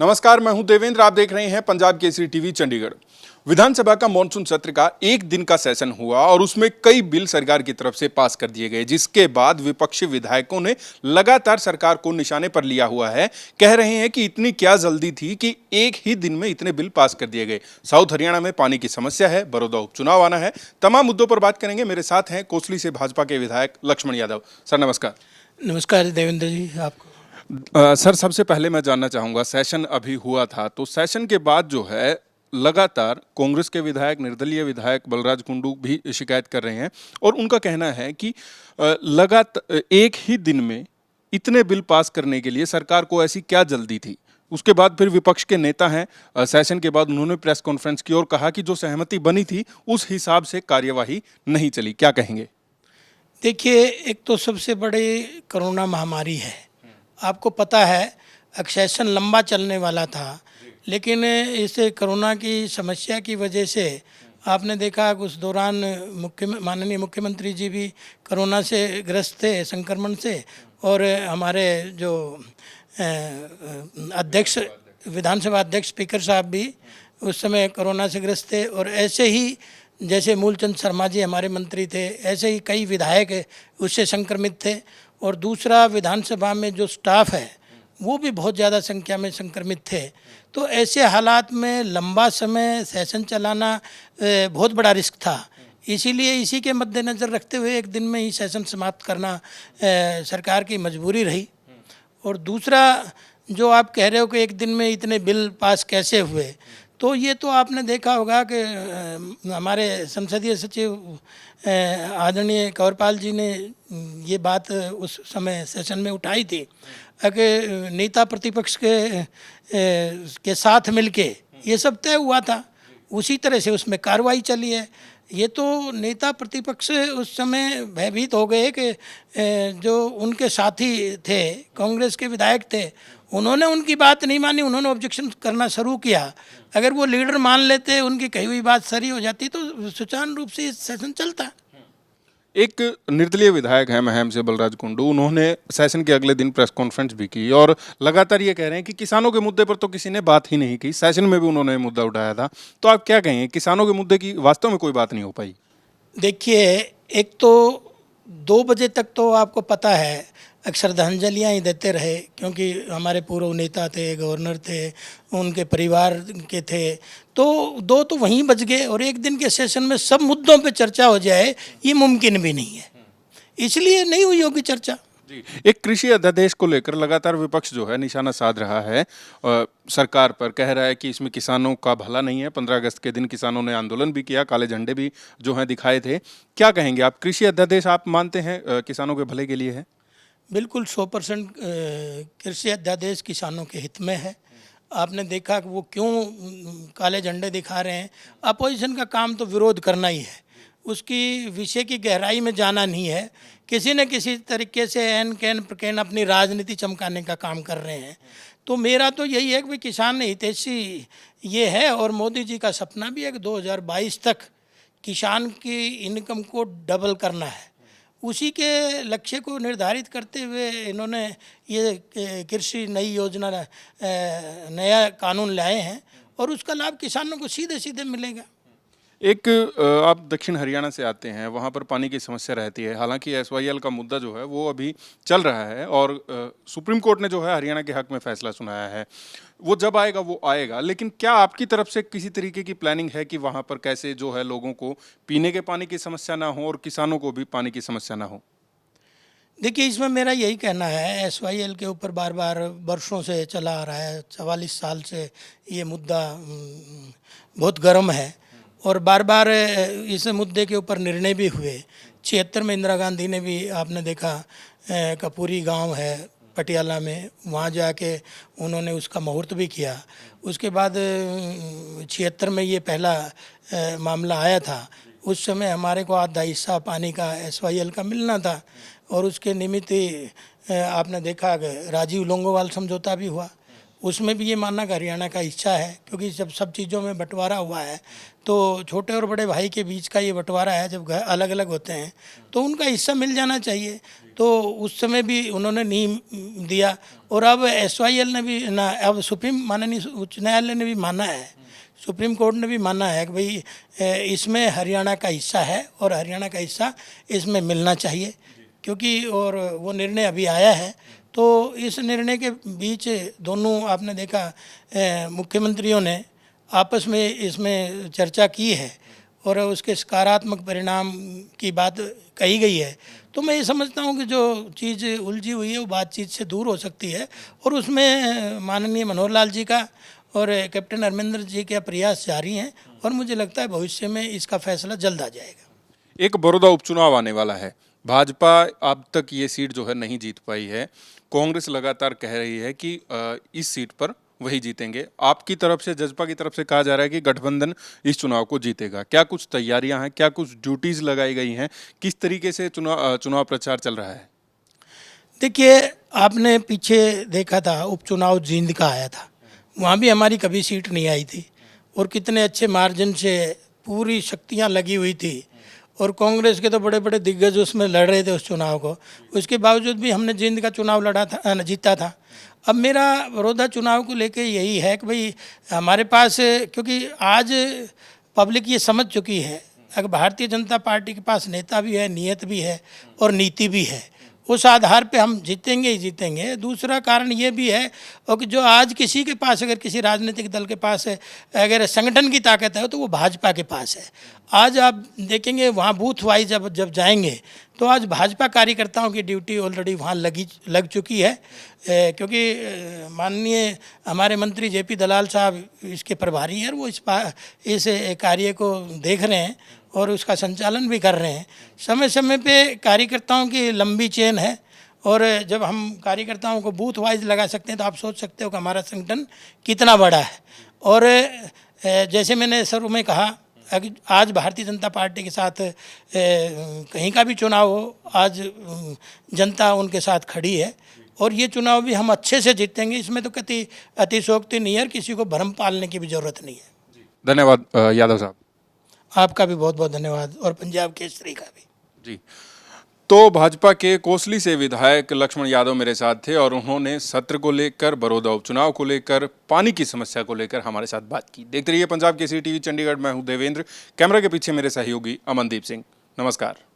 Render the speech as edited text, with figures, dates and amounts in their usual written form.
नमस्कार, मैं हूं देवेंद्र। आप देख रहे हैं पंजाब केसरी टीवी चंडीगढ़। विधानसभा का मॉनसून सत्र का एक दिन का सेशन हुआ और उसमें कई बिल सरकार की तरफ से पास कर दिए गए, जिसके बाद विपक्षी विधायकों ने लगातार सरकार को निशाने पर लिया हुआ है। कह रहे हैं कि इतनी क्या जल्दी थी कि एक ही दिन में इतने बिल पास कर दिए गए। साउथ हरियाणा में पानी की समस्या है, बड़ौदा उपचुनाव आना है, तमाम मुद्दों पर बात करेंगे। मेरे साथ हैं कोसली से भाजपा के विधायक लक्ष्मण यादव। सर नमस्कार। नमस्कार देवेंद्र जी, आपको। सर सबसे पहले मैं जानना चाहूँगा, सेशन अभी हुआ था तो सेशन के बाद जो है लगातार कांग्रेस के विधायक, निर्दलीय विधायक बलराज कुंडू भी शिकायत कर रहे हैं और उनका कहना है कि लगातार एक ही दिन में इतने बिल पास करने के लिए सरकार को ऐसी क्या जल्दी थी। उसके बाद फिर विपक्ष के नेता हैं, सेशन के बाद उन्होंने प्रेस कॉन्फ्रेंस की और कहा कि जो सहमति बनी थी उस हिसाब से कार्यवाही नहीं चली। क्या कहेंगे? देखिए, एक तो सबसे बड़ी कोरोना महामारी है। आपको पता है सेशन लंबा चलने वाला था, लेकिन इस कोरोना की समस्या की वजह से आपने देखा उस दौरान माननीय मुख्यमंत्री जी भी कोरोना से ग्रस्त थे, संक्रमण से, और हमारे जो अध्यक्ष, विधानसभा अध्यक्ष स्पीकर साहब भी उस समय कोरोना से ग्रस्त थे। और ऐसे ही जैसे मूलचंद शर्मा जी हमारे मंत्री थे, ऐसे ही कई विधायक उससे संक्रमित थे। और दूसरा, विधानसभा में जो स्टाफ है वो भी बहुत ज़्यादा संख्या में संक्रमित थे। तो ऐसे हालात में लंबा समय सेशन चलाना बहुत बड़ा रिस्क था। इसीलिए इसी के मद्देनज़र रखते हुए एक दिन में ही सेशन समाप्त करना सरकार की मजबूरी रही। और दूसरा, जो आप कह रहे हो कि एक दिन में इतने बिल पास कैसे हुए, तो ये तो आपने देखा होगा कि हमारे संसदीय सचिव आदरणीय कंवरपाल जी ने ये बात उस समय सेशन में उठाई थी कि नेता प्रतिपक्ष के साथ मिलके ये सब तय हुआ था, उसी तरह से उसमें कार्रवाई चली है। ये तो नेता प्रतिपक्ष उस समय भयभीत हो गए कि जो उनके साथी थे, कांग्रेस के विधायक थे, उन्होंने उनकी बात नहीं मानी, उन्होंने ऑब्जेक्शन करना शुरू किया। अगर वो लीडर मान लेते, उनकी कही हुई बात सही हो जाती, तो सुचारू रूप से सेशन चलता। एक निर्दलीय विधायक है महम से बलराज कुंडू, उन्होंने सेशन के अगले दिन प्रेस कॉन्फ्रेंस भी की और लगातार ये कह रहे हैं कि किसानों के मुद्दे पर तो किसी ने बात ही नहीं की। सेशन में भी उन्होंने मुद्दा उठाया था, तो आप क्या कहेंगे, किसानों के मुद्दे की वास्तव में कोई बात नहीं हो पाई? देखिए, एक तो 2 बजे तक तो आपको पता है अक्सर श्रद्धांजलियाँ ही देते रहे, क्योंकि हमारे पूर्व नेता थे, गवर्नर थे, उनके परिवार के थे, तो 2 तो वहीं बच गए। और एक दिन के सेशन में सब मुद्दों पे चर्चा हो जाए, ये मुमकिन भी नहीं है, इसलिए नहीं हुई होगी चर्चा। जी, एक कृषि अध्यादेश को लेकर लगातार विपक्ष जो है निशाना साध रहा है सरकार पर, कह रहा है कि इसमें किसानों का भला नहीं है। 15 अगस्त के दिन किसानों ने आंदोलन भी किया, काले झंडे भी जो हैं दिखाए थे। क्या कहेंगे आप, कृषि अध्यादेश आप मानते हैं किसानों के भले के लिए है? बिल्कुल 100% कृषि अध्यादेश किसानों के हित में है। आपने देखा कि वो क्यों काले झंडे दिखा रहे हैं। अपोजिशन का काम तो विरोध करना ही है, उसकी विषय की गहराई में जाना नहीं है। किसी न किसी तरीके से एन कैन प्रकैन अपनी राजनीति चमकाने का काम कर रहे हैं। तो मेरा तो यही है कि किसान हितैषी ये है, और मोदी जी का सपना भी है कि 2022 तक किसान की इनकम को डबल करना है। उसी के लक्ष्य को निर्धारित करते हुए इन्होंने ये कृषि नई योजना, नया कानून लाए हैं, और उसका लाभ किसानों को सीधे सीधे मिलेगा। एक आप दक्षिण हरियाणा से आते हैं, वहाँ पर पानी की समस्या रहती है। हालांकि एसवाईएल का मुद्दा जो है वो अभी चल रहा है और सुप्रीम कोर्ट ने जो है हरियाणा के हक में फैसला सुनाया है। वो जब आएगा वो आएगा, लेकिन क्या आपकी तरफ से किसी तरीके की प्लानिंग है कि वहाँ पर कैसे जो है लोगों को पीने के पानी की समस्या ना हो और किसानों को भी पानी की समस्या ना हो? देखिए, इसमें मेरा यही कहना है, एसवाईएल के ऊपर बार बार वर्षों से चला आ रहा है, 44 साल से ये मुद्दा बहुत गर्म है, और बार बार इस मुद्दे के ऊपर निर्णय भी हुए। 76 में इंदिरा गांधी ने भी, आपने देखा, कपूरी गांव है पटियाला में, वहाँ जाके उन्होंने उसका मुहूर्त भी किया। उसके बाद 76 में ये पहला मामला आया था। उस समय हमारे को आधा हिस्सा पानी का एसवाईएल का मिलना था, और उसके निमित्त आपने देखा कि राजीव लोंगोवाल समझौता भी हुआ। उसमें भी ये मानना कि हरियाणा का हिस्सा है, क्योंकि जब सब चीज़ों में बंटवारा हुआ है तो छोटे और बड़े भाई के बीच का ये बंटवारा है, जब अलग अलग होते हैं तो उनका हिस्सा मिल जाना चाहिए। तो उस समय भी उन्होंने नहीं दिया, और अब SYL ने भी ना, अब माननीय उच्च न्यायालय ने भी माना है, सुप्रीम कोर्ट ने भी माना है कि भाई इसमें हरियाणा का हिस्सा है और हरियाणा का हिस्सा इसमें मिलना चाहिए, क्योंकि और वो निर्णय अभी आया है। तो इस निर्णय के बीच दोनों, आपने देखा मुख्यमंत्रियों ने आपस में इसमें चर्चा की है और उसके सकारात्मक परिणाम की बात कही गई है। तो मैं ये समझता हूँ कि जो चीज़ उलझी हुई है वो बातचीत से दूर हो सकती है, और उसमें माननीय मनोहर लाल जी का और कैप्टन अमरिंदर जी के प्रयास जारी हैं, और मुझे लगता है भविष्य में इसका फैसला जल्द आ जाएगा। एक बड़ौदा उपचुनाव आने वाला है। भाजपा अब तक ये सीट जो है नहीं जीत पाई है। कांग्रेस लगातार कह रही है कि इस सीट पर वही जीतेंगे। आपकी तरफ से, जजपा की तरफ से कहा जा रहा है कि गठबंधन इस चुनाव को जीतेगा। क्या कुछ तैयारियां हैं, क्या कुछ ड्यूटीज लगाई गई हैं, किस तरीके से चुनाव प्रचार चल रहा है? देखिए, आपने पीछे देखा था उपचुनाव जींद का आया था, वहाँ भी हमारी कभी सीट नहीं आई थी, और कितने अच्छे मार्जिन से पूरी शक्तियाँ लगी हुई थी, और कांग्रेस के तो बड़े बड़े दिग्गज उसमें लड़ रहे थे उस चुनाव को। उसके बावजूद भी हमने जींद का चुनाव लड़ा था, जीता था। अब मेरा बड़ौदा चुनाव को लेके यही है कि भाई हमारे पास, क्योंकि आज पब्लिक ये समझ चुकी है, अगर भारतीय जनता पार्टी के पास नेता भी है, नियत भी है और नीति भी है, उस आधार पे हम जीतेंगे ही जीतेंगे। दूसरा कारण ये भी है, और कि जो आज किसी के पास, अगर किसी राजनीतिक दल के पास अगर संगठन की ताकत है तो वो भाजपा के पास है। आज आप देखेंगे वहाँ बूथ वाइज जब जाएंगे तो आज भाजपा कार्यकर्ताओं की ड्यूटी ऑलरेडी वहाँ लग चुकी है, क्योंकि माननीय हमारे मंत्री JP दलाल साहब इसके प्रभारी हैं, और वो इस कार्य को देख रहे हैं और उसका संचालन भी कर रहे हैं। समय समय पे कार्यकर्ताओं की लंबी चेन है, और जब हम कार्यकर्ताओं को बूथ वाइज लगा सकते हैं तो आप सोच सकते हो कि हमारा संगठन कितना बड़ा है। और जैसे मैंने शुरू में कहा, आज भारतीय जनता पार्टी के साथ कहीं का भी चुनाव हो, आज जनता उनके साथ खड़ी है, और ये चुनाव भी हम अच्छे से जीतेंगे। इसमें तो कति अतिशोक्ति नहीं है, और किसी को भ्रम पालने की भी ज़रूरत नहीं है। धन्यवाद यादव साहब। आपका भी बहुत बहुत धन्यवाद, और पंजाब केसरी का भी। जी, तो भाजपा के कोसली से विधायक लक्ष्मण यादव मेरे साथ थे, और उन्होंने सत्र को लेकर, बड़ौदा उपचुनाव को लेकर, पानी की समस्या को लेकर हमारे साथ बात की। देखते रहिए पंजाब केसरी TV चंडीगढ़। मैं हूं देवेंद्र, कैमरा के पीछे मेरे सहयोगी अमनदीप सिंह। नमस्कार।